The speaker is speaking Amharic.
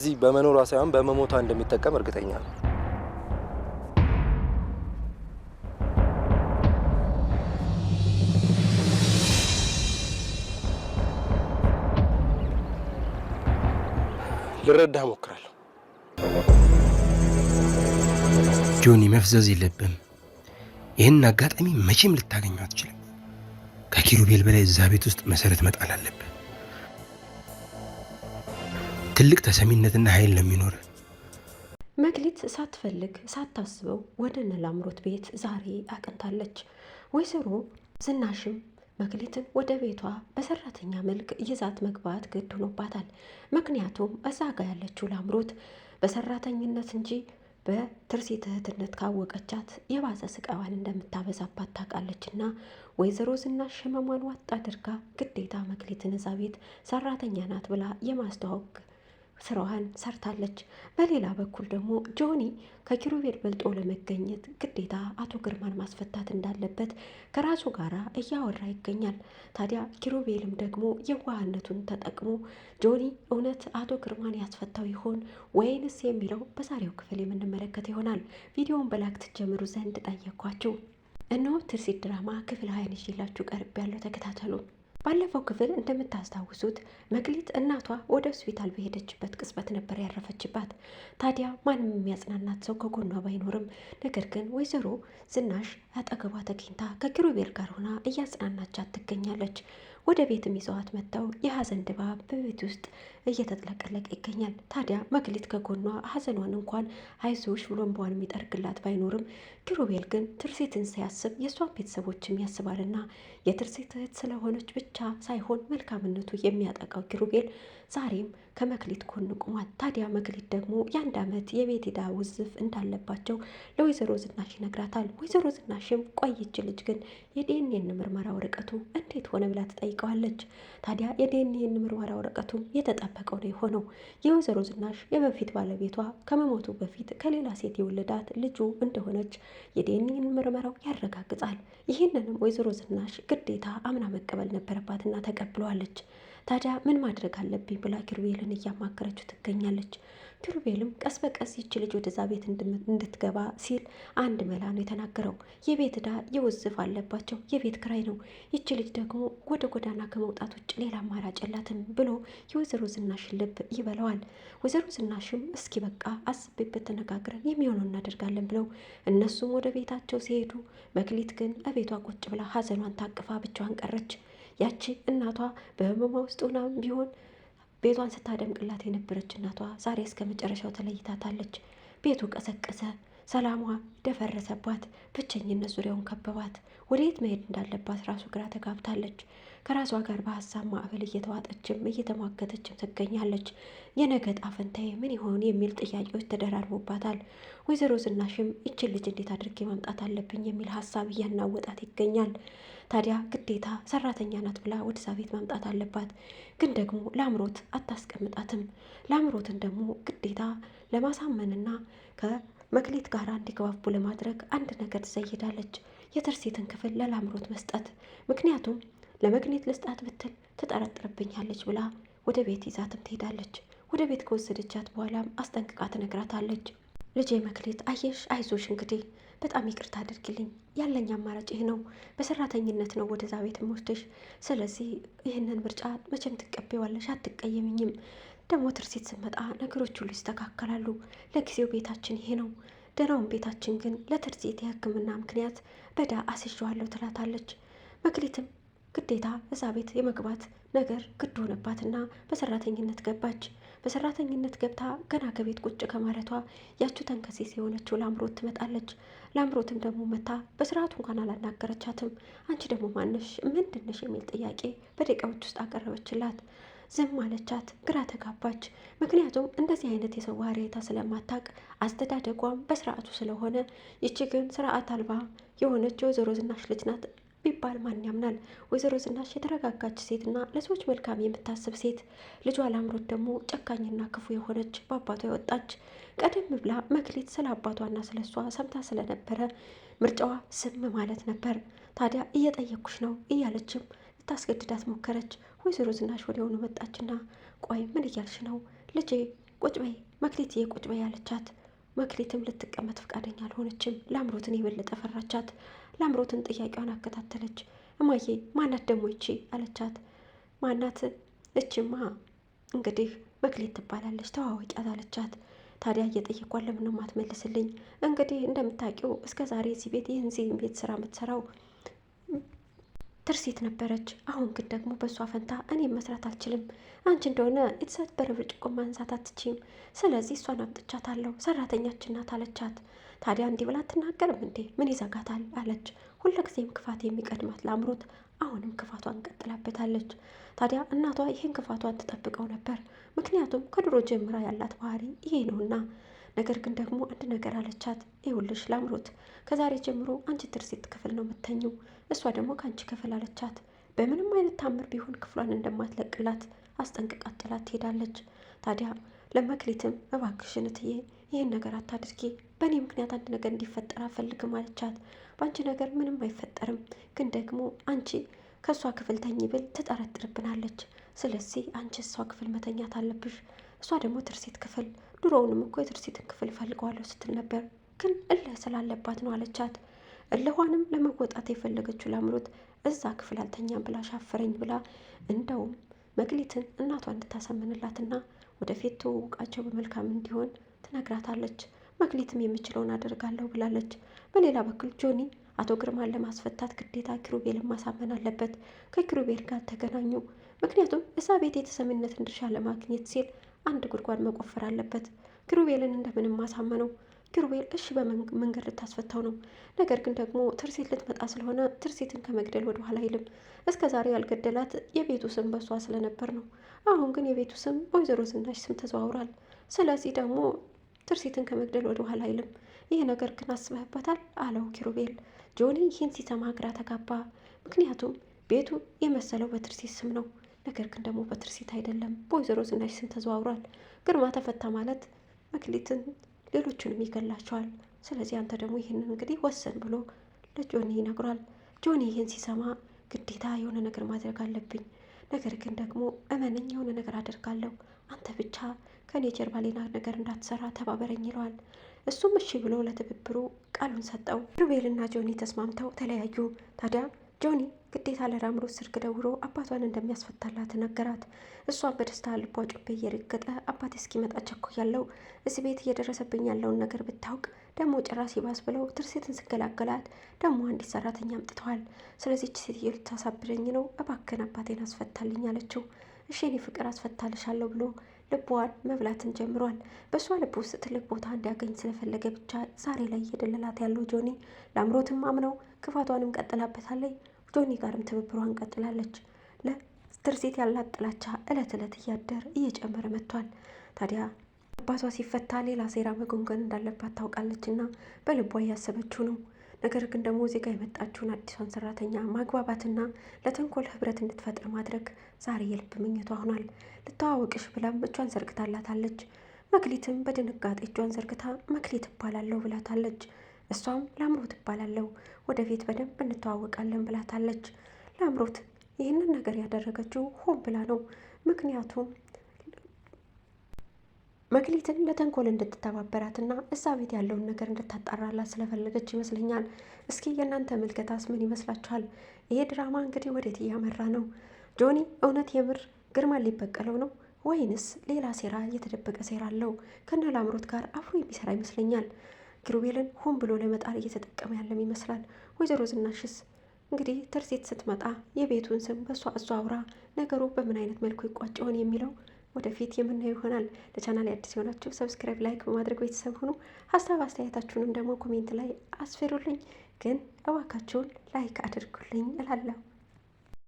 እዚህ በመኖሯ ሳይሆን በመሞቷ እንደሚጠቀም እርግጠኛ ነው። ልረዳህ እሞክራለሁ። ጆኒ መፍዘዝ የለብም። ይህን አጋጣሚ መቼም ልታገኘው አትችልም። ከኪሩቤል በላይ እዛ ቤት ውስጥ መሰረት መጣል አለብህ። ትልቅ ተሰሚነትና ኃይል ነው የሚኖር። መክሊት ሳትፈልግ ሳታስበው ወደ እነ ላምሮት ቤት ዛሬ አቅንታለች። ወይዘሮ ዝናሽም መክሊትን ወደ ቤቷ በሰራተኛ መልክ ይዛት መግባት ግድ ሆኖባታል። ምክንያቱም እዛ ጋ ያለችው ላምሮት በሰራተኝነት እንጂ በትርሲት እህትነት ካወቀቻት የባሰ ስቃዋን እንደምታበዛባት ታውቃለች። እና ወይዘሮ ዝናሽ ህመሟን ዋጥ አድርጋ ግዴታ መክሊትን እዛ ቤት ሰራተኛ ናት ብላ የማስተዋወቅ ስራዋን ሰርታለች። በሌላ በኩል ደግሞ ጆኒ ከኪሩቤል በልጦ ለመገኘት ግዴታ አቶ ግርማን ማስፈታት እንዳለበት ከራሱ ጋር እያወራ ይገኛል። ታዲያ ኪሩቤልም ደግሞ የዋህነቱን ተጠቅሞ ጆኒ እውነት አቶ ግርማን ያስፈታው ይሆን ወይንስ የሚለው በዛሬው ክፍል የምንመለከት ይሆናል። ቪዲዮውን በላይክ ትጀምሩ ዘንድ ጠየኳችሁ። እነሆ ትርሲት ድራማ ክፍል 20 ይዤላችሁ ቀርብ ያለው ተከታተሉ። ባለፈው ክፍል እንደምታስታውሱት መክሊት እናቷ ወደ ሆስፒታል በሄደችበት ቅጽበት ነበር ያረፈችባት። ታዲያ ማንም የሚያጽናናት ሰው ከጎኗ ባይኖርም፣ ነገር ግን ወይዘሮ ዝናሽ አጠገቧ ተገኝታ ከኪሩቤል ጋር ሆና እያጽናናቻት ትገኛለች። ወደ ቤትም ይዘዋት መጥተው የሀዘን ድባብ በቤት ውስጥ እየተጥለቀለቀ ይገኛል። ታዲያ መክሊት ከጎኗ ሀዘኗን እንኳን አይዞሽ ብሎ እንባዋን የሚጠርግላት ባይኖርም ኪሩቤል ግን ትርሲትን ሲያስብ የእሷን ቤተሰቦችም ያስባልና የትርሲት እህት ስለሆነች ብቻ ሳይሆን መልካምነቱ የሚያጠቃው ኪሩቤል ዛሬም ከመክሊት ጎን ቆሟል። ታዲያ መክሊት ደግሞ የአንድ ዓመት የቤት ዕዳ ውዝፍ እንዳለባቸው ለወይዘሮ ዝናሽ ይነግራታል። ወይዘሮ ዝናሽም ቆይች ልጅ ግን የዲኤንኤ ምርመራ ወረቀቱ እንዴት ሆነ ብላ ትጠይቀዋለች። ታዲያ የዲኤንኤ ምርመራ ወረቀቱ የተጠበቀው ነው የሆነው። የወይዘሮ ዝናሽ የበፊት ባለቤቷ ከመሞቱ በፊት ከሌላ ሴት የወለዳት ልጁ እንደሆነች የዲኤንኤ ምርመራው ያረጋግጣል። ይህንንም ወይዘሮ ዝናሽ ግዴታ አምና መቀበል ነበረባትና ተቀብለዋለች። ታዲያ ምን ማድረግ አለብኝ ብላ ኪሩቤልን እያማከረችው ትገኛለች። ኪሩቤልም ቀስ በቀስ ይች ልጅ ወደዛ ቤት እንድትገባ ሲል አንድ መላ ነው የተናገረው። የቤት ዕዳ የውዝፍ አለባቸው፣ የቤት ክራይ ነው። ይች ልጅ ደግሞ ወደ ጎዳና ከመውጣት ውጭ ሌላ አማራጭ የላትም ብሎ የወይዘሮ ዝናሽን ልብ ይበለዋል። ወይዘሮ ዝናሽም እስኪ በቃ አስቤበት ተነጋግረን የሚሆነው እናደርጋለን ብለው እነሱም ወደ ቤታቸው ሲሄዱ መክሊት ግን እቤቷ ቁጭ ብላ ሀዘኗን ታቅፋ ብቻዋን ቀረች። ያቺ እናቷ በህመሟ ውስጥ ሆና ቢሆን ቤቷን ስታደምቅላት የነበረች እናቷ ዛሬ እስከ መጨረሻው ተለይታታለች። ቤቱ ቀሰቀሰ፣ ሰላሟ ደፈረሰባት፣ ብቸኝነት ዙሪያውን ከበባት። ወዴት መሄድ እንዳለባት ራሱ ግራ ተጋብታለች። ከራሷ ጋር በሀሳብ ማዕበል እየተዋጠችም እየተሟገተችም ትገኛለች። የነገ ዕጣ ፈንታዬ ምን ይሆን የሚል ጥያቄዎች ተደራርቦባታል። ወይዘሮ ዝናሽም ይችን ልጅ እንዴት አድርጌ ማምጣት አለብኝ የሚል ሀሳብ እያናወጣት ይገኛል። ታዲያ ግዴታ ሰራተኛ ናት ብላ ወደዛ ቤት ማምጣት አለባት። ግን ደግሞ ላምሮት አታስቀምጣትም። ላምሮትን ደግሞ ግዴታ ለማሳመንና ከመክሊት ጋር እንዲግባቡ ለማድረግ አንድ ነገር ትዘይዳለች። የትርሲትን ክፍል ለላምሮት መስጠት። ምክንያቱም ለመክሊት ልስጣት ብትል ትጠረጥርብኛለች ብላ ወደ ቤት ይዛትም ትሄዳለች። ወደ ቤት ከወሰደቻት በኋላም አስጠንቅቃ ትነግራታለች። ልጄ መክሊት አየሽ፣ አይዞሽ እንግዲህ በጣም ይቅርታ አድርጊልኝ። ያለኝ አማራጭ ይህ ነው። በሰራተኝነት ነው ወደዛ ቤት ወስደሽ። ስለዚህ ይህንን ምርጫ መቼም ትቀበዋለሽ፣ አትቀየምኝም። ደግሞ ትርሲት ስመጣ ነገሮች ሁሉ ይስተካከላሉ። ለጊዜው ቤታችን ይሄ ነው። ደህናውን ቤታችን ግን ለትርሲት የሕክምና ምክንያት በዳ አስይዤዋለሁ ትላታለች። መክሊትም ግዴታ እዛ ቤት የመግባት ነገር ግድ ሆነባትና በሰራተኝነት ገባች። በሰራተኝነት ገብታ ገና ከቤት ቁጭ ከማለቷ ያቺው ተንከሴስ የሆነችው ላምሮት ትመጣለች። ላምሮትም ደግሞ መታ በስርዓቱ እንኳን አላናገረቻትም። አንቺ ደግሞ ማነሽ ምንድነሽ የሚል ጥያቄ በደቂቃዎች ውስጥ አቀረበችላት። ዝም አለቻት። ግራ ተጋባች። ምክንያቱም እንደዚህ አይነት የሰው ባህሪታ ስለማታቅ አስተዳደጓም በስርዓቱ ስለሆነ፣ ይቺ ግን ስርዓት አልባ የሆነች ወይዘሮ ዝናሽ ልጅ ናት ቢባል ማን ያምናል? ወይዘሮ ዝናሽ የተረጋጋች ሴትና ለሰዎች መልካም የምታስብ ሴት፣ ልጇ ላምሮት ደግሞ ጨካኝና ክፉ የሆነች በአባቷ የወጣች። ቀደም ብላ መክሊት ስለ አባቷና ስለ እሷ ሰምታ ስለነበረ ምርጫዋ ዝም ማለት ነበር። ታዲያ እየጠየኩሽ ነው እያለችም ልታስገድዳት ሞከረች። ወይዘሮ ዝናሽ ወዲያውኑ መጣችና ቆይ ምን እያልሽ ነው ልጄ? ቁጭ በይ መክሊትዬ ቁጭ በይ አለቻት። መክሊትም ልትቀመጥ ፈቃደኛ አልሆነችም። ላምሮትን የበለጠ ፈራቻት። ላምሮትን ጥያቄዋን አከታተለች። እማዬ ማናት ደግሞ ይቺ አለቻት። ማናት እችማ እንግዲህ መክሊት ትባላለች ተዋወቂያት አለቻት። ታዲያ እየጠየኳት ለምን ነው የማትመልስልኝ? እንግዲህ እንደምታውቂው እስከ ዛሬ እዚህ ቤት ይህን ቤት ስራ የምትሰራው ትርሲት ነበረች። አሁን ግን ደግሞ በእሷ ፈንታ እኔም መስራት አልችልም። አንቺ እንደሆነ የተሰበረ ብርጭቆ ማንሳት አትችይም። ስለዚህ እሷን አምጥቻታለሁ፣ ሰራተኛችን ናት አለቻት። ታዲያ እንዲህ ብላ አትናገርም እንዴ? ምን ይዘጋታል አለች። ሁልጊዜም ክፋት የሚቀድማት ላምሮት አሁንም ክፋቷን ቀጥላበታለች። ታዲያ እናቷ ይህን ክፋቷን ትጠብቀው ነበር። ምክንያቱም ከድሮ ጀምራ ያላት ባህሪ ይሄ ነውና። ነገር ግን ደግሞ አንድ ነገር አለቻት። ይኸውልሽ ላምሮት ከዛሬ ጀምሮ አንቺ ትርሲት ክፍል ነው የምተኘው፣ እሷ ደግሞ ከአንቺ ክፍል አለቻት። በምንም አይነት ታምር ቢሆን ክፍሏን እንደማትለቅላት አስጠንቅቃት ጥላት ትሄዳለች። ታዲያ ለመክሊትም እባክሽን እትዬ ይህን ነገር አታድርጊ፣ በእኔ ምክንያት አንድ ነገር እንዲፈጠር አልፈልግም አለቻት። በአንቺ ነገር ምንም አይፈጠርም፣ ግን ደግሞ አንቺ ከእሷ ክፍል ተኝ ብል ትጠረጥርብናለች። ስለዚህ አንቺ እሷ ክፍል መተኛት አለብሽ፣ እሷ ደግሞ ትርሲት ክፍል። ድሮውንም እኮ የትርሲትን ክፍል እፈልገዋለሁ ስትል ነበር፣ ግን እልህ ስላለባት ነው አለቻት። እልኋንም ለመወጣት የፈለገችው ላምሮት እዛ ክፍል አልተኛም ብላ ሻፈረኝ ብላ እንደውም መክሊትን እናቷ እንድታሳምንላትና ወደፊት ትውውቃቸው በመልካም እንዲሆን ትነግራታለች። መክሊትም የምችለውን አደርጋለሁ ብላለች። በሌላ በኩል ጆኒ አቶ ግርማን ለማስፈታት ግዴታ ኪሩቤልን ማሳመን አለበት። ከኪሩቤል ጋር ተገናኙ። ምክንያቱም እዛ ቤት የተሰሚነትን ድርሻ ለማግኘት ሲል አንድ ጉድጓድ መቆፈር አለበት። ኪሩቤልን እንደምንም ማሳመነው። ኪሩቤል እሺ በመንገድ ልታስፈታው ነው። ነገር ግን ደግሞ ትርሲት ልትመጣ ስለሆነ ትርሲትን ከመግደል ወደ ኋላ አይልም። እስከ ዛሬ ያልገደላት የቤቱ ስም በሷ ስለነበር ነው። አሁን ግን የቤቱ ስም በወይዘሮ ዝናሽ ስም ተዘዋውሯል። ስለዚህ ደግሞ ትርሲትን ከመግደል ወደ ኋላ አይልም። ይህ ነገር ግን አስበህበታል አለው ኪሩቤል። ጆኒ ይህን ሲሰማ ግራ ተጋባ። ምክንያቱም ቤቱ የመሰለው በትርሲት ስም ነው። ነገር ግን ደግሞ በትርሲት አይደለም፣ በወይዘሮ ዝናሽ ስም ተዘዋውሯል። ግርማ ተፈታ ማለት መክሊትን ሌሎቹንም ይገላቸዋል። ስለዚህ አንተ ደግሞ ይህንን እንግዲህ ወሰን ብሎ ለጆኒ ይነግሯል። ጆኒ ይህን ሲሰማ ግዴታ የሆነ ነገር ማድረግ አለብኝ፣ ነገር ግን ደግሞ እመነኝ የሆነ ነገር አደርጋለሁ፣ አንተ ብቻ ከኔ ጀርባ ሌላ ነገር እንዳትሰራ ተባበረኝ ይለዋል። እሱም እሺ ብሎ ለትብብሩ ቃሉን ሰጠው። ኪሩቤልና ጆኒ ተስማምተው ተለያዩ። ታዲያ ጆኒ ግዴታ ለላምሮት ስልክ ደውሎ አባቷን እንደሚያስፈታላት ነገራት። እሷን በደስታ ልቧ ጮቤ እየረገጠ አባት እስኪመጣ ቸኩያለሁ፣ እዚህ ቤት እየደረሰብኝ ያለውን ነገር ብታውቅ፣ ደግሞ ጭራሽ ይባስ ብለው ትርሲትን ስገላገላት ደግሞ አንዲት ሰራተኛ አምጥተዋል። ስለዚህች ሴትዮ ልታሳብደኝ ነው፣ እባክህን አባቴን አስፈታልኝ አለችው። እሺ እኔ ፍቅር አስፈታልሻለሁ ብሎ ልቧን መብላትን ጀምሯል። በእሷ ልብ ውስጥ ትልቅ ቦታ እንዲያገኝ ስለፈለገ ብቻ ዛሬ ላይ እየደለላት ያለው ጆኒ ላምሮትም አምነው ክፋቷንም ቀጥላበታለች። ጆኒ ጋርም ትብብሯን ቀጥላለች። ለትርሲት ያላት ጥላቻ እለት እለት እያደር እየጨመረ መጥቷል። ታዲያ አባቷ ሲፈታ ሌላ ሴራ መጎንገን እንዳለባት ታውቃለች እና በልቧ እያሰበችው ነው። ነገር ግን ደግሞ ዜጋ የመጣችውን አዲሷን ሰራተኛ ማግባባትና ለተንኮል ህብረት እንድትፈጥር ማድረግ ዛሬ የልብ ምኞቷ ሆኗል። ልተዋወቅሽ ብላም እጇን ዘርግታላታለች። መክሊትም በድንጋጤ እጇን ዘርግታ መክሊት እባላለሁ ብላታለች። እሷም ላምሮት እባላለሁ፣ ወደፊት በደንብ እንተዋወቃለን ብላታለች። ላምሮት ይህንን ነገር ያደረገችው ሆን ብላ ነው። ምክንያቱም መክሊትን ለተንኮል እንድትተባበራትና እዛ ቤት ያለውን ነገር እንድታጣራላት ስለፈለገች ይመስለኛል። እስኪ የእናንተ ምልከታስ ምን ይመስላችኋል? ይሄ ድራማ እንግዲህ ወዴት እያመራ ነው? ጆኒ እውነት የምር ግርማን ሊበቀለው ነው ወይንስ ሌላ ሴራ፣ የተደበቀ ሴራ አለው? ከነ ላምሮት ጋር አብሮ የሚሰራ ይመስለኛል። ኪሩቤልን ሆን ብሎ ለመጣል እየተጠቀመ ያለም ይመስላል። ወይዘሮ ዝናሽስ እንግዲህ ትርሲት ስትመጣ የቤቱን ስም በእሷ አዘዋውራ ነገሩ በምን አይነት መልኩ ይቋጭሆን የሚለው ወደፊት የምናየው ይሆናል። ለቻናል አዲስ የሆናችሁ ሰብስክራይብ፣ ላይክ በማድረግ ቤተሰብ ሁኑ። ሀሳብ አስተያየታችሁንም ደግሞ ኮሜንት ላይ አስፍሩልኝ። ግን እባካችሁን ላይክ አድርጉልኝ እላለሁ።